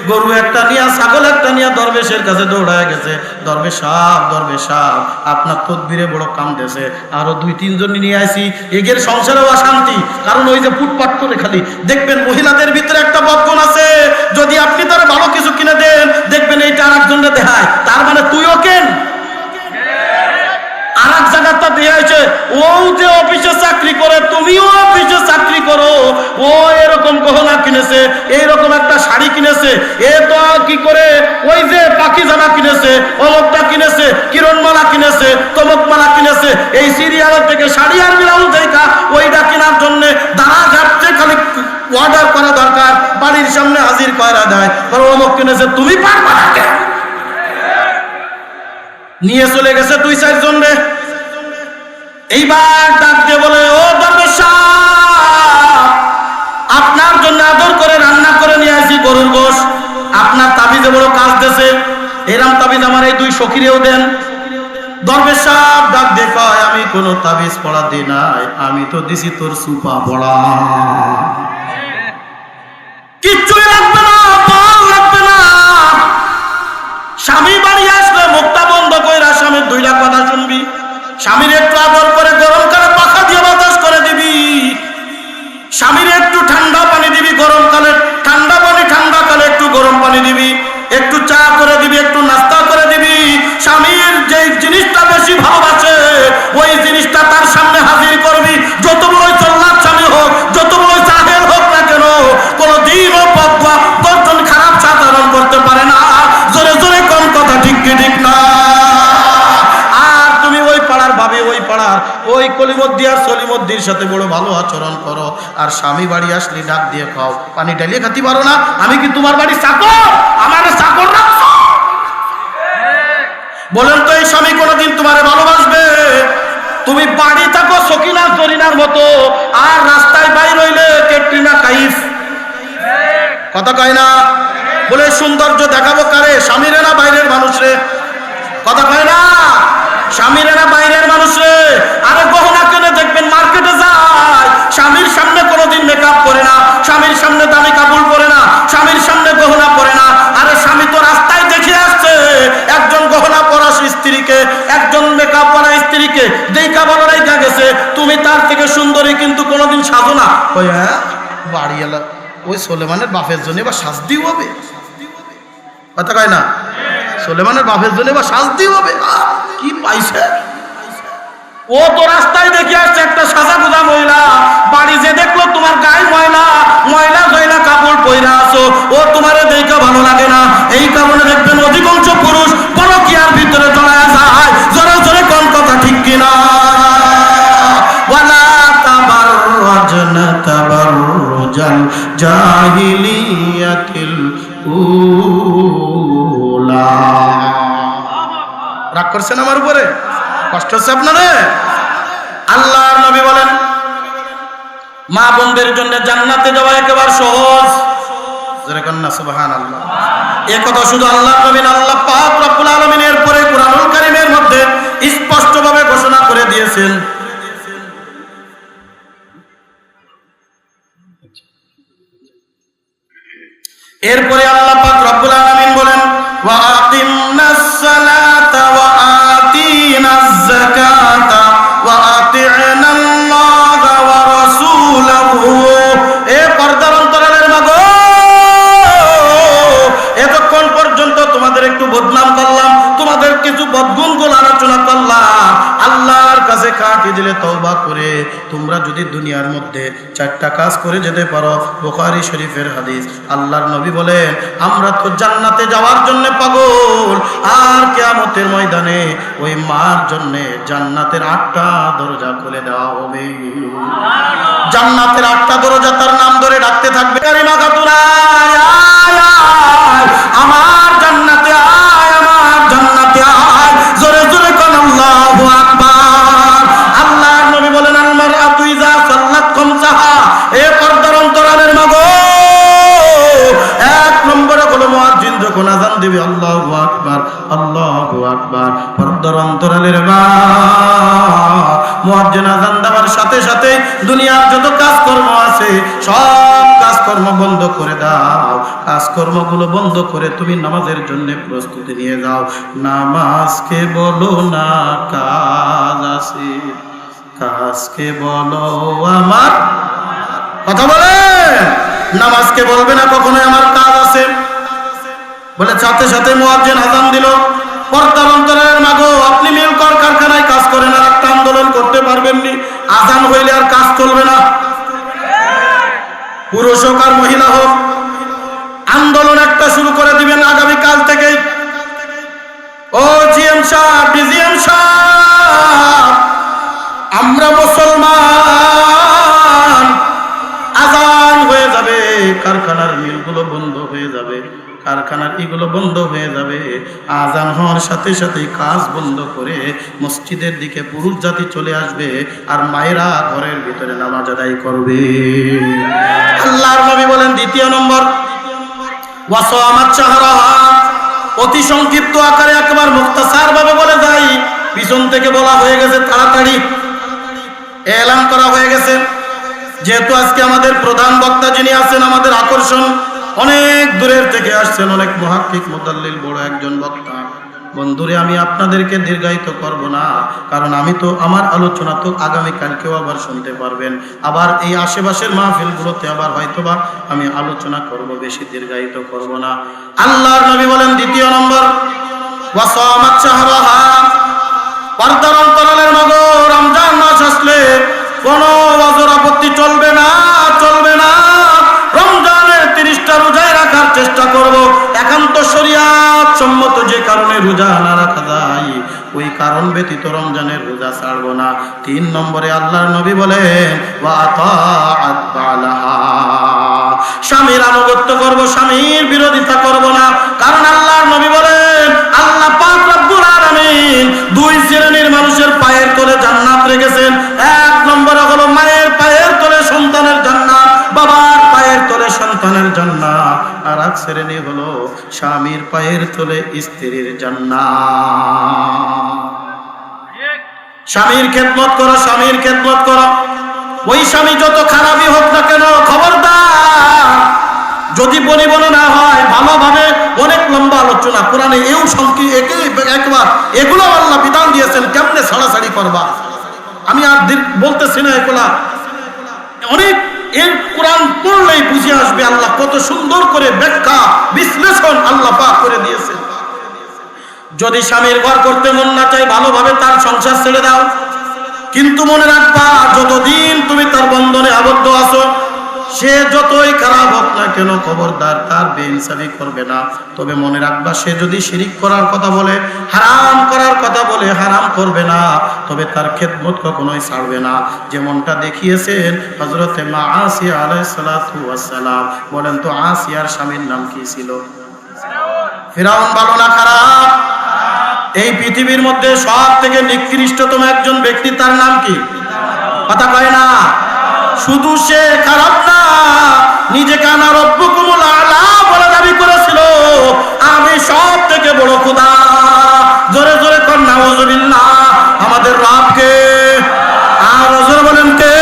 গরু একটা নিয়ে, ছাগল একটা নিয়ে দরবেশের কাছে দৌড়ায় গেছে। দরবেশ সাহেব আপনার তদবিরে বড় কাম দিয়েছে, আরো 2-3 জন নিয়ে আসি, এগের সংসারেও অশান্তি। কারণ ওই যে ফুটপাট করে খালি দেখবেন মহিলাদের ভিতরে একটা বদগুণ আছে, যদি আপনি তার ভালো কিছু কিনে দেন দেখবেন এইটা আরেকজনকে দেখায়, তার মানে তুইও কেন আর এক জায়গাটা দিয়ে হয়েছে। ও যে অফিসে চাকরি করে, তুমিও অফিসে চাকরি করো, ও এরকম গহনা কিনেছে, এইরকম একটা শাড়ি কিনেছে, এ তো কি করে ওই যে পাখি জামা কিনেছে, অমুকটা কিনেছে, কিরণমালা কিনেছে, তমকমালা কিনেছে। এই সিরিয়াল থেকে শাড়ি আর ব্লাউজ দেখা ওইটা কেনার জন্য দাঁড়া যাচ্ছে, খালি অর্ডার করা দরকার, বাড়ির সামনে হাজির করা দেয়। কারণ অমুক কিনেছে, তুমি পারবা না, নিয়ে চলে গেছে 2-4 জন রে। এইবার ডাক দিয়ে বলে, ও দরবেশ সাহেব, আপনার জন্য আদর করে রান্না করে নিয়ে আসি গরুর গোশ, আপনার তাবিজে বড় কাজ দেছে, এরম তাবিজ আমার এই 2 সখীরেও দেন। দরবেশ সাহেব ডাক দিয়ে কয়, আমি কোনো তাবিজ পড়া দিই নাই, আমি তো দিছি তোর সুপা পড়া, কিচ্ছুই লাগবে না, বল লাগবে না। স্বামী বাড়ি আসলে মুখটা বন্ধ কইরা স্বামীর 2 লাখ কথা শুনবি, স্বামীর একটু আদর করে গরমকালে পাখা দিয়ে বাতাস করে দিবি, স্বামীর একটু ঠান্ডা পানি দিবি, গরমকালে ঠান্ডা পানি, ঠান্ডা কালে একটু গরম পানি দিবি, একটু চা করে দিবি, একটু নাস্তা করে দিবি। স্বামীর যে জিনিসটা বেশি ভালোবাসে ওই জিনিসটা তার সামনে হাজির করবি। যত বড় চল্লাদ স্বামী হোক, যত বড় জাহেল হোক না কেন, কোনদিনও বদুয়া 10 জন খারাপ সাধারণ করতে পারে না। জোরে জোরে কম কথা, ঠিক কি ঠিক না? আর তুমি ওই পাড়ার ভাবে, ওই পাড়ার ওই কলিমদ্দি আর সলিমদ্দির সাথে বড় ভালো আচরণ করো। আর স্বামী বাড়ি আসলে ডাক দিয়ে খাও, পানি ঢালিয়ে খাতি পারো না? আমি কি তোমার বাড়ি চাকর? আমার চাকর রাখছো? বলেন তো এই স্বামী কোনোদিন তোমারে ভালোবাসবে? তুমি বাড়ি থাকো সকিনা জরিনার মতো, আর রাস্তায় বাইর হইলে ক্যাটরিনা কাইফ, কথা কয় না? বলে সৌন্দর্য দেখাবো কারে? স্বামীরে না বাইরের মানুষরে? কথা কয় না? স্বামীরে না বাইরের মানুষরে? আরে গহনা কিনে দেখবেন মার্কেটে যায়, স্বামীর সামনে কোনোদিন মেকআপ করে না, স্বামীর সামনে দামি কাপড় পরে না, স্বামীর সামনে গহনা পরে না। আরে স্বামী তো রাস্তায় দেখে আসছে একজন গহনা পরা স্ত্রীকে, একজন মেকআপ পরা স্ত্রীকে, দেখা ভালো রাইখা গেছে। তুমি তার থেকে সুন্দরী কিন্তু কোনোদিন সাজো না। ওই হ্যাঁ বাড়ি এলা ওই সোলেমানের বাপের জন্য বা শাস্তি হবে, কথা কয় না? সোলেমানের বাপের জন্য বা শাস্তি হবে, কি পাইছে? ও তো রাস্তায় দেখে আসছে একটা সাজা গুজা মহিলা, বাড়ি যে দেখলো তোমার গায়ে ময়লা ময়লা জয়লা কাপড় পয়রা আছো, ও তোমারে দেখা ভালো লাগে না। এই কারণে দেখবেন অধিকাংশ পুরুষ পরকীয়ার ভিতরে জড়ায় যায়। জোরে জোরে কোন কথা, ঠিক কিনা? ওয়ালা তাবাররাজনা তাবাররুজাল জাহিলিয়াতিল উলা। রাগ করছেন আমার উপরে? কষ্ট হচ্ছে আপনাদের? আল্লাহর নবী বলেন, মা বোনদের জন্য জান্নাতে যাওয়া একেবারে সহজ। জোরে কন না সুবহানাল্লাহ। এই কথা শুধু আল্লাহর নবী না, আল্লাহ পাক রব্বুল আলামিন এর পরে কুরআনুল কারীমের মধ্যে স্পষ্টভাবে ঘোষণা করে দিয়েছেন। এরপরে আল্লাহ পাক রব্বুল আলামিন বলেন, ওয়া আকিমনাস সালাতা ওয়া আতিনাজ যাকাতা ওয়া আতি'নাল্লাহা ওয়া রাসূলাহু। এ পর্দার অন্তরালের মাগো, এতক্ষণ পর্যন্ত তোমাদের একটু বদনাম করলাম, তোমাদের কিছু বদগুণগুলো আলোচনা করলাম। আল্লাহর কাছে খাঁটি দিলে তওবা করে তোমরা যদি দুনিয়ার মধ্যে 4টা কাজ করে যেতে পারো, বুখারী শরীফের হাদিস, আল্লাহর নবী বলেন আমরা তো জান্নাতে যাওয়ার জন্য পাগল। আর কিয়ামতের ময়দানে ওই মার জন্য জান্নাতের 8টা দরজা খুলে দেওয়া হবে। জান্নাতের 8টা দরজা তার নাম ধরে ডাকতে থাকবে, কারিমা খাতুন আয় আয় আয়, আমার জান্নাতে আয়, আমার জান্নাতে আয়। জোরে জোরে কোন আল্লাহু আকবার। আল্লাহর নবী বলেন আল মারআতু ইযা সাল্লাত খামসাহা। এ পর্দার অন্তরালের মাগো, 1 নম্বরে কোন মুয়াজ্জিন যখন আযান দিবে আল্লাহু আকবার আল্লাহু আকবার। পর্দার অন্তরালের মা, মুয়াজ্জিন আযান দেওয়ার সাথে সাথে দুনিয়ার যত কাজকর্ম আছে সব কাজকর্ম বন্ধ করে দাও। কাজকর্মগুলো বন্ধ করে তুমি নামাজের জন্য প্রস্তুতি নিয়ে যাও। নামাজকে বলো না কাজ আছে, কাজকে বলো আমার, কথা বলে নামাজকে বলবে না কখনো আমার কাজ আছে বলে। সাথে সাথে মুয়াজ্জিন আযান দিল। পর্দার অন্তরের মাগো, আপনি মিল কারখানায় কাজ করেন আর একটা আন্দোলন করতে পারবেন নি? আযান হইলে আর কাজ চলবে না? পুরুষ হোক আর মহিলা হোক, আন্দোলন একটা শুরু করে দিবেন আগামী কাল থেকেই। ও জিএম সাহেব, ডিজিএম সাহেব, আমরা মুসলমান, আযান হয়ে যাবে, কারখানার মিলগুলো বন্ধ হয়ে যাবে, কারখানার এগুলো বন্ধ হয়ে যাবে। আযান হওয়ার সাথে সাথে কাজ বন্ধ করে মসজিদের দিকে পুরুষ জাতি চলে আসবে আর মায়েরা ঘরের ভিতরে নামাজ আদায় করবে। আল্লাহর নবী বলেন দ্বিতীয় নম্বর, ওয়াসামাত শাহরাহা, অতি সংক্ষিপ্ত আকারে একবার মুখতাসার ভাবে বলে যাই, পিছন থেকে বলা হয়ে গেছে তাড়াতাড়ি এলান করা হয়ে গেছে। যেহেতু আজকে আমাদের প্রধান বক্তা যিনি আছেন, আমাদের আকর্ষণ অনেক দূরের থেকে আসছেন, অনেক মুহাক্কিক মুদাল্লিল বড় একজন বক্তা। বন্ধুরে, আমি আপনাদেরকে দীর্ঘায়িত করব না, কারণ আমি তো আমার আলোচনা তো আগামীকালকেও আবার শুনতে পারবেন, আবার এই আশেপাশের মাহফিলগুলোতে আবার হয়তোবা আমি আলোচনা করব, বেশি দীর্ঘায়িত করব না। আল্লাহর নবী বলেন দ্বিতীয় নম্বর, ওয়াসামাত শাহরাহা, পর্দার অন্তরালের মগো, রমজান মাস আসলে কোনো ওযর আপত্তি চলবে না, চলবে না। রমজানের 30টা রোজায় রাখার চেষ্টা করব। একান্ত শরীয়ত সম্মত যে কারণে রোজা না রাখা যায়, ওই কারণ ব্যতীত রমজানের রোজা ছাড়বো না। 3 নম্বরে আল্লাহর নবী বলেন, ওয়া আতাআত বালাহা, স্বামীর আনুগত্য করব, স্বামীর বিরোধিতা করব না। কারণ আল্লাহর নবী বলেন, আল্লাহ পাক রব্বুল আলামিন 2 শ্রেণীর মানুষের পায়ের তলে জান্নাত রেখেছেন। 1 নম্বরে হলো মায়ের পায়ের তলে সন্তানের জান্নাত, বাবার পায়ের তলে সন্তানের জান্নাত। আর এক শ্রেণী হলো স্বামীর পায়ের তলে স্ত্রীর জান্নাত। স্বামীর খেদমত করো, স্বামীর খেদমত করো। ওই স্বামী যত খারাপই হোক না কেন, খবরদার, যদি পরিবর্তন না হয় ভালোভাবে, অনেক লম্বা আলোচনা কোরআনে এও একবার এগুলো আল্লাহ বিধান দিয়েছেন কেমনে ছাড়াছাড়ি করবা। আমি আর বলতেছি না, এগুলা অনেক, এর কোরআন পড়লেই বুঝে আসবে আল্লাহ কত সুন্দর করে ব্যাখ্যা বিশ্লেষণ আল্লাহ পাক করে দিয়েছেন। যদি স্বামীর ঘর করতে মন না চায়, ভালোভাবে তার সংসার ছেড়ে দাও, কিন্তু মনে রাখবা যতদিন তুমি তার বন্ধনে আবদ্ধ আছো, সে যতই খারাপ হোক না কেন, খবরদার তার বেইনসাফি করবে না। তবে মনে রাখবা, সে যদি শিরিক করার কথা বলে, হারাম করার কথা বলে, হারাম করবে না, তবে তার খেদমত কখনোই ছাড়বে না। যেমনটা দেখিয়েছেন হযরতে মা আসিয়া আলাইহিস সালাতু ওয়াস সালাম। বলেন তো, আসিয়ার স্বামীর নাম কি ছিল? ফিরাউন। ভালো না খারাপ? এই পৃথিবীর মধ্যে সব থেকে নিকৃষ্টতম একজন ব্যক্তি, তার নাম কি? কথা কয় না। শুধু সে খারাপ না, নিজেকে আনা রব্বুকুমুল আলা বলে দাবি করেছিল, আমি সব থেকে বড় খোদা। জোরে জোরে কর নাউযুবিল্লাহ। আমাদের রবকে আর জোরে বলেন কে?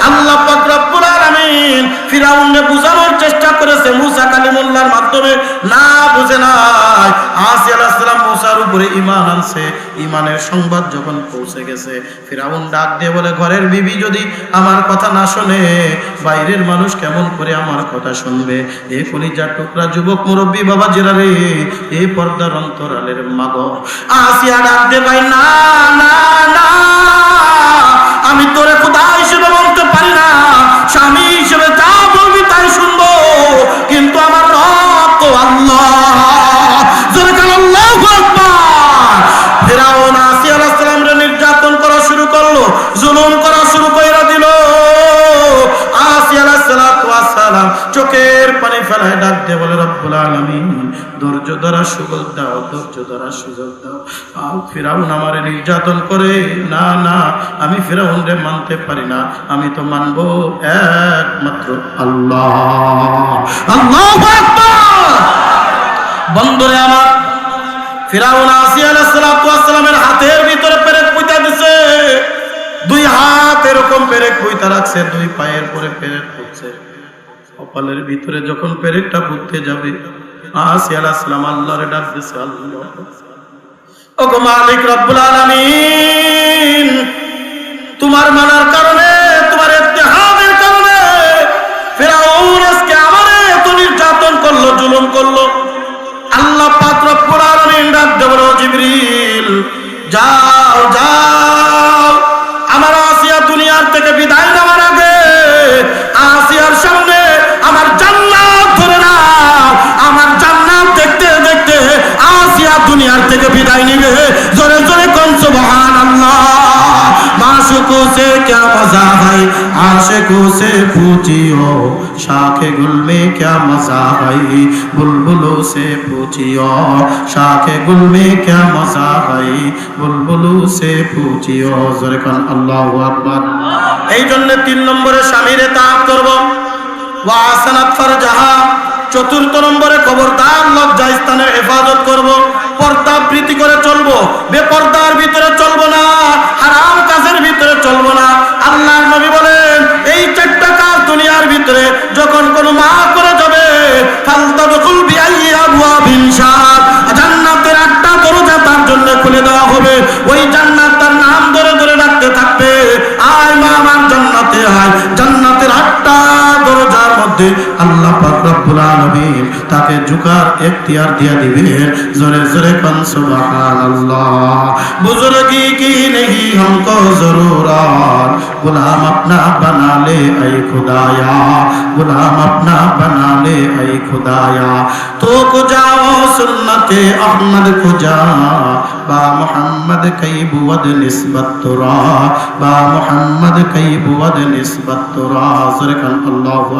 আল্লাহ পাক রব্বুল আলামিন ফিরাউনকে বুঝানোর চেষ্টা করেছে মুসা কালিমুল্লাহর মাধ্যমে, না বুঝে নাই। আসিয়া আলাইহিস সালাম মুসার উপরে ঈমান আনছে। ঈমানের সংবাদ যখন পৌঁছে গেছে, ফিরাউন ডাক দিয়ে বলে, ঘরের বিবি যদি আমার কথা না শোনে, বাইরের মানুষ কেমন করে আমার কথা শুনবে? এ কলিজার টুকরা যুবক মুরব্বী বাবা জিরা রে, এই পর্দার অন্তরালের মাগো, আসিয়া ডাক দিয়ে ভাই, না না না, আমি তোরে খোদা হিসেবে বলতে পারি না, স্বামী হিসেবে যা বলবি তাই শুনবো, কিন্তু আমার রব তো আল্লাহ। আল্লাহু আকবার। ফিরাউন আসিয়া আলাইহিস সালামকে নির্যাতন করা শুরু করলো, জুলুম করা শুরু করে দিল। আসিয়া আলাইহিস সালাম চোখের পানি ফেলায় ডাক দিয়ে বলে, রব্বুল আলামিন ধৈর্য ধরার সুযোগ দাও, ধৈর্য ধরার সুযোগ দাও। ফিরাউন আমারে নির্যাতন করে, না না, আমি ফিরাউনরে মানতে পারি না, আমি তো মানবো একমাত্র আল্লাহ। আল্লাহু আকবার। বন্ধুরে আমার, ফিরাউন আসিয়া আলাইহিস সালাতু ওয়াস সালামের হাতের ভিতরে পেরেক পুঁতা দিছে, দুই হাত এরকম পেরেক পুঁতা রাখছে, দুই পায়ের পরে পেরেক পুঁতছে। কপালের ভিতরে যখন পেরেকটা পুঁততে যাবে, আসিয়া আলাইহিস সালাম আল্লাহরে ডাক দিছে, আল্লাহ ওগো মালিক রব্বুল আলামিন, তোমার মানার কারণে, তোমার ইত্তেহাদের কারণে ফিরাউন আজকে আমারে এত নির্যাতন করলো, জুলুম করলো। আল্লাহ পাক রব্বুল আলামিন ডাক দেবো, জিবরিল যাও যাও, আমার আসিয়া দুনিয়ার থেকে বিদায় নেওয়ার আগে আসিয়ার সামনে আমার জান্নাত ধরে নাও। আমার জান্নাত দেখতে দেখতে আসিয়া দুনিয়ার থেকে বিদায় নিবে। জোরে জোরে কোন সুবহানাল্লাহ। माशुकों से क्या मजा है, आशिकों से पूछियो, शाखे गुल में क्या मजा है, बुलबुलों से पूछियो, शाखे गुल में क्या मजा है, बुलबुलों से पूछियो। जोरे कान अल्लाहु আকবার। এই জন্য 3 নম্বরে স্বামীরে তাআত করব, ওয়া আসানাত ফারজাহা। 4 নম্বরে খবরদার লজ্জা স্থানের হেফাজত করব, পর্দা প্রীতি করে চলবো, বেপর্দার ভিতরে চলবো না, হারাম কাজের ভিতরে চলবো না। আল্লাহর নবী বলেন, এই 4টা কাজ দুনিয়ার ভিতরে যখন কোন মা করে যাবে, ফালতাদখুল বিআইয়ি আবওয়াবিন শাআত, জান্নাতের 8টা দরজা তার জন্য খুলে দেওয়া হবে। ওই জান্নাত তার নাম ধরে ধরে ডাকতে থাকবে, আয় মা আমার জান্নাতে আয়। জান্নাতের 8টা দরজার মধ্যে আল্লাহ পাক রব্বুল আলামিন তাকে ঝুকার ইখতিয়ার দিয়া দিবে। जोरे जोरे कन सुभान अल्लाह। बुजुर्गी की नहीं हमको जरूरत, गुलाम अपना बना ले ऐ खुदाया, गुलाम अपना बना ले ऐ खुदाया। तो को जाओ सुन्नते अहमद को जा, बा मोहम्मद कई बुवद निस्बत तुरा, बा मोहम्मद कई बुवद निस्बत तुरा। जोरे कन अल्लाहु